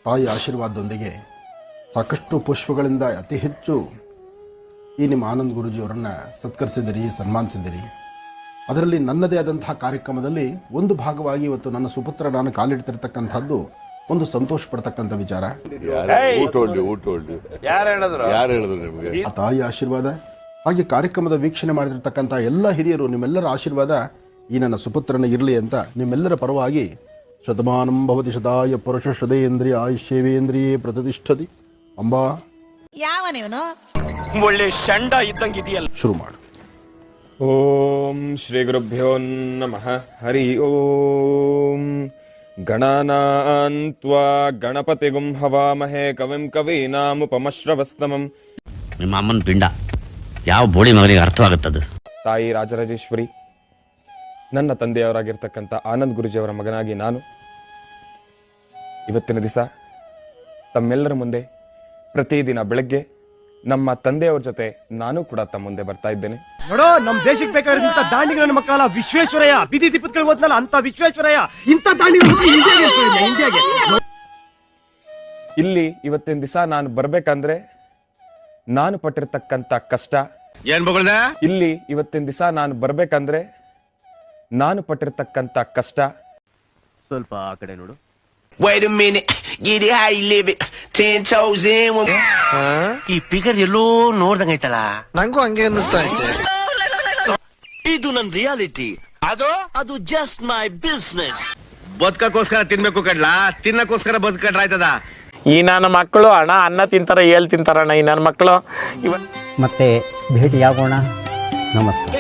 ತಾಯಿ ಆಶೀರ್ವಾದದೊಂದಿಗೆ ಸಾಕಷ್ಟು ಪುಷ್ಪಗಳಿಂದ ಅತಿ ಹೆಚ್ಚು ಈ ನಿಮ್ಮ ಆನಂದ್ ಗುರೂಜಿಯವರನ್ನು ಸತ್ಕರಿಸಿದಿರಿ, ಸನ್ಮಾನಿಸಿದಿರಿ. ಅದರಲ್ಲಿ ನನ್ನದೇ ಆದಂತಹ ಕಾರ್ಯಕ್ರಮದಲ್ಲಿ ಒಂದು ಭಾಗವಾಗಿ ಇವತ್ತು ನನ್ನ ಸುಪುತ್ರ ನಾನು ಕಾಲಿಡ್ತಿರ್ತಕ್ಕಂಥದ್ದು ಒಂದು ಸಂತೋಷ ಪಡ್ತಕ್ಕಂಥ ವಿಚಾರ. ಆ ತಾಯಿ ಆಶೀರ್ವಾದ ಹಾಗೆ ಕಾರ್ಯಕ್ರಮದ ವೀಕ್ಷಣೆ ಮಾಡಿರ್ತಕ್ಕಂಥ ಎಲ್ಲ ಹಿರಿಯರು ನಿಮ್ಮೆಲ್ಲರ ಆಶೀರ್ವಾದ ಈ ನನ್ನ ಸುಪುತ್ರನ ಇರಲಿ ಅಂತ ನಿಮ್ಮೆಲ್ಲರ ಪರವಾಗಿ ಶತಮಾನಂ ಭವತಿ ಶತಾಯ ಪುರುಷ ಶ್ರದೇಂದ್ರಿಯ ಆಯುಷ್ಯೇವೇಂದ್ರಿಯೇ ಪ್ರತಿಷ್ಠತಿ ಅಂಬಾ. ಯಾವ ನೀನು ಒಳ್ಳೆ ಶಂಡ ಇದ್ದಂಗಿದೆಯಲ್ಲ. ಶುರು ಮಾಡು. ಓಂ ಶ್ರೀ ಗುರುಭ್ಯೋ ನಮಃ. ಹರಿ ಓಂ. ಗಣಾನಾನ್ತ್ವಾ ಗಣಪತಿಗುಂ ಹವಾಮಹೇ ಕವಿಂ ಕವೀನಾಮುಪಮಶ್ರವಸ್ತಮಂ. ನಿಮ್ಮ ಅಮ್ಮನ ಪಿಂಡ ಯಾವ ಬೋಳಿ ಮಗನಿಗೆ ಅರ್ಥವಾಗುತ್ತದು? ತಾಯಿ ರಾಜರಾಜೇಶ್ವರಿ, ನನ್ನ ತಂದೆಯವರಾಗಿರ್ತಕ್ಕಂಥ ಆನಂದ್ ಗುರೂಜಿಯವರ ಮಗನಾಗಿ ನಾನು ಇವತ್ತಿನ ದಿವಸ ತಮ್ಮೆಲ್ಲರ ಮುಂದೆ ಪ್ರತಿದಿನ ಬೆಳಗ್ಗೆ ನಮ್ಮ ತಂದೆಯವರ ಜೊತೆ ನಾನು ಕೂಡ ತಮ್ಮ ಮುಂದೆ ಬರ್ತಾ ಇದ್ದೇನೆ. ನೋಡೋ, ನಮ್ ದೇಶಕ್ಕೆ ಬೇಕಾಗಿರುವಂತ ದಾಂಡಿಗಳ ಮಕ್ಕಳ ವಿಶ್ವೇಶ್ವರಯ್ಯ ಬೀದಿ ದೀಪತ್ಗಳಿಗೆ ಹೋದ್ನಲ್ಲ ಅಂತ ವಿಶ್ವೇಶ್ವರಯ್ಯ ಇಂಥ ದಾಂಡಿಗಳು ಇಂಡಿಯಾಗೆ. ಇಲ್ಲಿ ಇವತ್ತಿನ ದಿವಸ ನಾನು ಬರ್ಬೇಕಂದ್ರೆ ನಾನು ಪಟ್ಟಿರ್ತಕ್ಕಂಥ ಕಷ್ಟ ಏನ್ ಬಗಳದ. ಇಲ್ಲಿ ಇವತ್ತಿನ ದಿವಸ ನಾನು ಬರ್ಬೇಕಂದ್ರೆ ನಾನು ಪಟ್ಟಿರ್ತಕ್ಕಂಥ ಕಷ್ಟ. ಸ್ವಲ್ಪ ಆ ಕಡೆ ನೋಡು. Wait a minute, get it how you live it. 10 toes in. ಈ ಫಿಗರ್ ಎಲ್ಲೋ ನೋಡ್ದಂಗೈತಲ್ಲ. ನಂಗೂ ಹಂಗೆ ಅನ್ನಿಸ್ತಾ ಐತೆ. ಇದು ನನ್ ರಿಯಾಲಿಟಿ. ಅದು ಜಸ್ಟ್ ಮೈ ಬಿಸ್ನೆಸ್. ಬದುಕಕ್ಕೋಸ್ಕರ ತಿನ್ಬೇಕು ಕಡ್ಲಾ, ತಿನ್ನಕ್ಕೋಸ್ಕರ ಬದುಕಡ್ರಾಯ್ತದ. ಈ ನನ್ನ ಮಕ್ಕಳು ಅನ್ನ ತಿಂತಾರ, ಏಳ್ ತಿಂತಾರಣ್ಣ ಈ ನನ್ನ ಮಕ್ಕಳು. ಮತ್ತೆ ಭೇಟಿಯಾಗೋಣ. ನಮಸ್ಕಾರ.